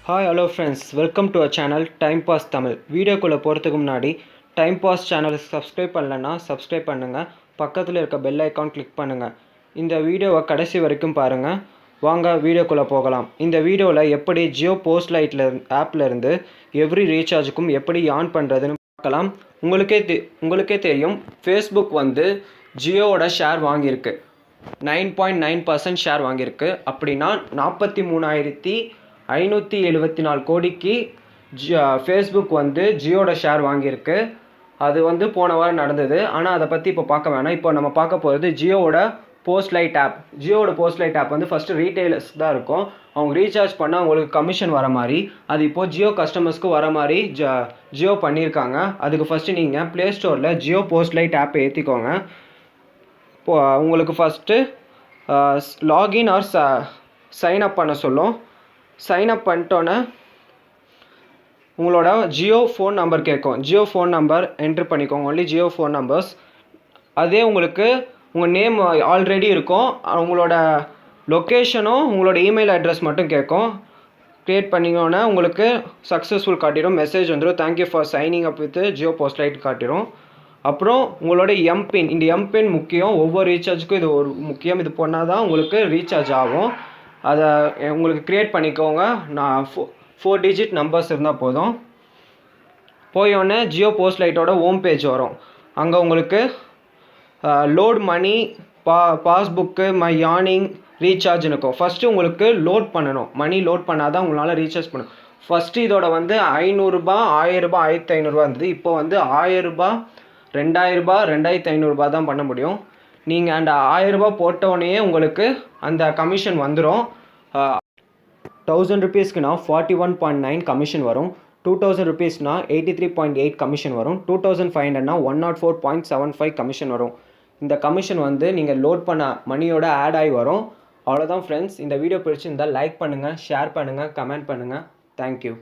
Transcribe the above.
Hi, hello friends. Welcome to our channel JioPOS Tamil. வீடியோக்குள்ள போறதுக்கு முன்னாடி JioPOS சேனலை சப்ஸ்கிரைப் பண்ணலனா சப்ஸ்கிரைப் பண்ணுங்க. பக்கத்துல இருக்க பெல் ஐகான் கிளிக் பண்ணுங்க. இந்த வீடியோவை கடைசி வரைக்கும் பாருங்க. வாங்க வீடியோக்குள்ள போகலாம். இந்த வீடியோல எப்படி JioPOS Lite ஆப்ல இருந்து எவ்ரி ரீசார்ஜுக்கும் எப்படி ஆன் பண்றதுன்னு பார்க்கலாம். உங்களுக்கே தெரியும் Facebook வந்து ஜியோவோட ஷேர் வாங்கியிருக்கு. 9.9% ஷேர் வாங்கியிருக்கு. அப்படின்னா 43,574 கோடிக்கு ஃபேஸ்புக் வந்து ஜியோட ஷேர் வாங்கியிருக்கு. அது வந்து போன வாரம் நடந்தது. ஆனால் அதை பற்றி இப்போ பார்க்க வேணாம். இப்போ நம்ம பார்க்க போகிறது ஜியோவோட போஸ்ட் லைட் ஆப். ஜியோவோட போஸ்ட் லைட் ஆப் வந்து ஃபஸ்ட்டு ரீட்டைலர்ஸ் தான் இருக்கும். அவங்க ரீசார்ஜ் பண்ணால் அவங்களுக்கு கமிஷன் வர மாதிரி, அது இப்போது ஜியோ கஸ்டமர்ஸ்க்கு வர மாதிரி ஜியோ பண்ணியிருக்காங்க. அதுக்கு ஃபஸ்ட்டு நீங்கள் ப்ளே ஸ்டோரில் ஜியோ போஸ்ட் லைட் ஆப்பை ஏற்றிக்கோங்க. இப்போது உங்களுக்கு first login or sign up பண்ண சொல்லும். சைன் அப் பண்ணிட்டோன்னே உங்களோட ஜியோ ஃபோன் நம்பர் கேட்கும். ஜியோ ஃபோன் நம்பர் என்ட்ரு பண்ணிக்கோங்க. Only Jio phone numbers. அதே உங்களுக்கு உங்கள் நேம் ஆல்ரெடி இருக்கும். உங்களோட லொக்கேஷனும் உங்களோட இமெயில் அட்ரஸ் மட்டும் கேட்கும். க்ரியேட் பண்ணிங்கோன்னே உங்களுக்கு சக்ஸஸ்ஃபுல் காட்டிடும். மெசேஜ் வந்துடும், thank you for signing up with JioPOS Lite காட்டிடும். அப்புறம் உங்களோட எம்பின், இந்த எம்பின் முக்கியம். ஒவ்வொரு ரீசார்ஜுக்கும் இது ஒரு முக்கியம். இது பண்ணால் தான் உங்களுக்கு ரீசார்ஜ் ஆகும். அதை உங்களுக்கு க்ரியேட் பண்ணிக்கோங்க. நான் 4 டிஜிட் நம்பர்ஸ் இருந்தால் போதும். போயோடனே JioPOS Liteோட ஹோம் பேஜ் வரும். அங்கே உங்களுக்கு load money, passbook, my yearning, ரீசார்ஜ்னு இருக்கும். ஃபஸ்ட்டு உங்களுக்கு லோட் பண்ணணும். மணி லோட் பண்ணால் தான் உங்களால் ரீசார்ஜ் பண்ணணும். ஃபஸ்ட்டு இதோட வந்து 500 1000 1500 இருந்தது. இப்போ வந்து 1000 2000 2500 தான் பண்ண முடியும். நீங்கள் அந்த 1000 போட்டோடனே உங்களுக்கு அந்த கமிஷன் வந்துடும். 1000 rupeesக்குனா 41.9 கமிஷன் வரும். 2000 rupeesனா 83.8 கமிஷன் வரும். 2500னா 104.75 கமிஷன் வரும். இந்த கமிஷன் வந்து நீங்கள் லோட் பண்ண மணியோட ஆட் ஆகி வரும். அவ்வளோதான் ஃப்ரெண்ட்ஸ். இந்த வீடியோ பிடிச்சிருந்தால் லைக் பண்ணுங்கள், ஷேர் பண்ணுங்கள், கமெண்ட் பண்ணுங்கள். தேங்க்யூ.